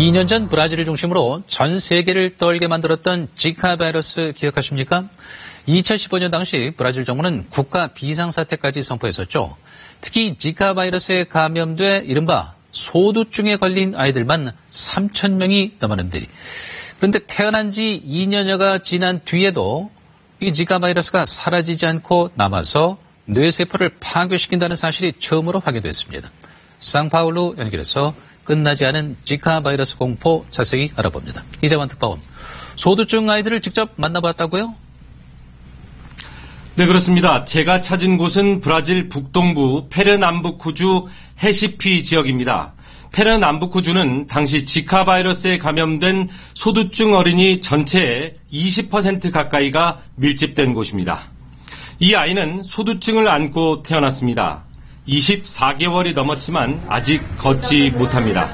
2년 전 브라질을 중심으로 전 세계를 떨게 만들었던 지카 바이러스 기억하십니까? 2015년 당시 브라질 정부는 국가 비상사태까지 선포했었죠. 특히 지카 바이러스에 감염돼 이른바 소두증에 걸린 아이들만 3,000명이 넘었는데, 그런데 태어난 지 2년여가 지난 뒤에도 이 지카 바이러스가 사라지지 않고 남아서 뇌세포를 파괴시킨다는 사실이 처음으로 확인됐습니다. 상파울루 연결해서 끝나지 않은 지카 바이러스 공포 자세히 알아봅니다. 이재원 특파원, 소두증 아이들을 직접 만나봤다고요? 네, 그렇습니다. 제가 찾은 곳은 브라질 북동부 페르남부쿠주 헤시피 지역입니다. 페르남부쿠주는 당시 지카 바이러스에 감염된 소두증 어린이 전체의 20% 가까이가 밀집된 곳입니다. 이 아이는 소두증을 안고 태어났습니다. 24개월이 넘었지만 아직 걷지 못합니다.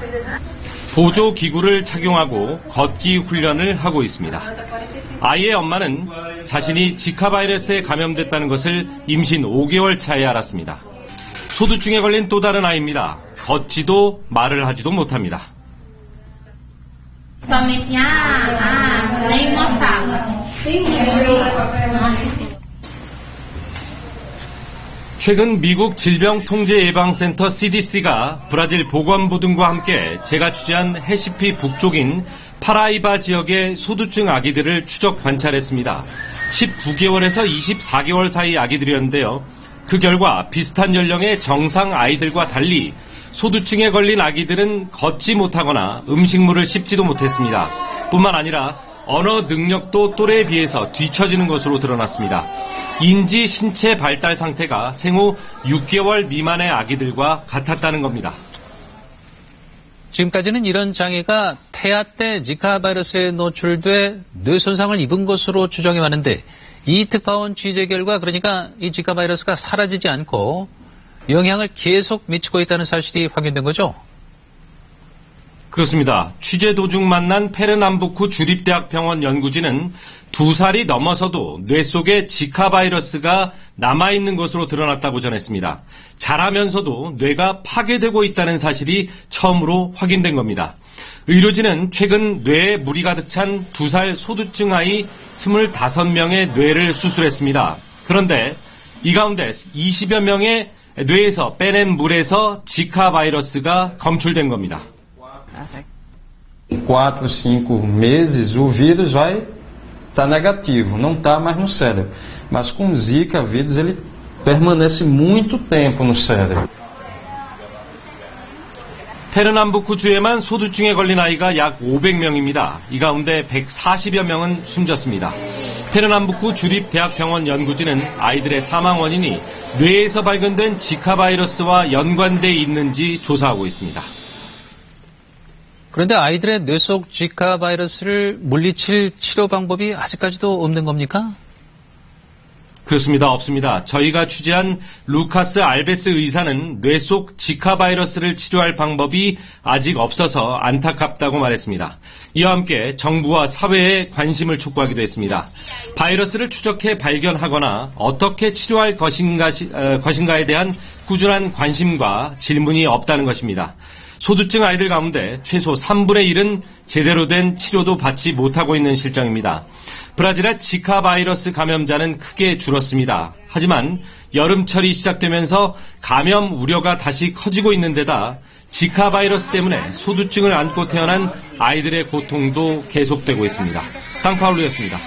보조기구를 착용하고 걷기 훈련을 하고 있습니다. 아이의 엄마는 자신이 지카 바이러스에 감염됐다는 것을 임신 5개월 차에 알았습니다. 소두증에 걸린 또 다른 아이입니다. 걷지도 말을 하지도 못합니다. 최근 미국 질병통제예방센터 CDC가 브라질 보건부 등과 함께 제가 취재한 헤시피 북쪽인 파라이바 지역의 소두증 아기들을 추적 관찰했습니다. 19개월에서 24개월 사이 아기들이었는데요. 그 결과 비슷한 연령의 정상 아이들과 달리 소두증에 걸린 아기들은 걷지 못하거나 음식물을 씹지도 못했습니다. 뿐만 아니라 언어 능력도 또래에 비해서 뒤처지는 것으로 드러났습니다. 인지 신체 발달 상태가 생후 6개월 미만의 아기들과 같았다는 겁니다. 지금까지는 이런 장애가 태아 때 지카 바이러스에 노출돼 뇌 손상을 입은 것으로 추정해 왔는데, 이 특파원 취재 결과 그러니까 이 지카 바이러스가 사라지지 않고 영향을 계속 미치고 있다는 사실이 확인된 거죠? 그렇습니다. 취재 도중 만난 페르남부쿠 주립대학병원 연구진은 2살이 넘어서도 뇌 속에 지카 바이러스가 남아있는 것으로 드러났다고 전했습니다. 자라면서도 뇌가 파괴되고 있다는 사실이 처음으로 확인된 겁니다. 의료진은 최근 뇌에 물이 가득 찬 2살 소두증 아이 25명의 뇌를 수술했습니다. 그런데 이 가운데 20여 명의 뇌에서 빼낸 물에서 지카 바이러스가 검출된 겁니다. Em 4, 5 meses o vírus vai estar negativo, não está mais no cérebro. Mas com Zika vírus ele permanece muito tempo no cérebro. 페르남부쿠주에만 소두증에 걸린 아이가 약 500명입니다. 이 가운데 140여 명은 숨졌습니다. 페르남부쿠 주립대학병원 연구진은 아이들의 사망 원인이 뇌에서 발견된 지카 바이러스와 연관돼 있는지 조사하고 있습니다. 그런데 아이들의 뇌 속 지카 바이러스를 물리칠 치료 방법이 아직까지도 없는 겁니까? 그렇습니다. 없습니다. 저희가 취재한 루카스 알베스 의사는 뇌 속 지카 바이러스를 치료할 방법이 아직 없어서 안타깝다고 말했습니다. 이와 함께 정부와 사회에 관심을 촉구하기도 했습니다. 바이러스를 추적해 발견하거나 어떻게 치료할 것인가에 대한 꾸준한 관심과 질문이 없다는 것입니다. 소두증 아이들 가운데 최소 3분의 1은 제대로 된 치료도 받지 못하고 있는 실정입니다. 브라질의 지카 바이러스 감염자는 크게 줄었습니다. 하지만 여름철이 시작되면서 감염 우려가 다시 커지고 있는 데다 지카 바이러스 때문에 소두증을 안고 태어난 아이들의 고통도 계속되고 있습니다. 상파울루였습니다.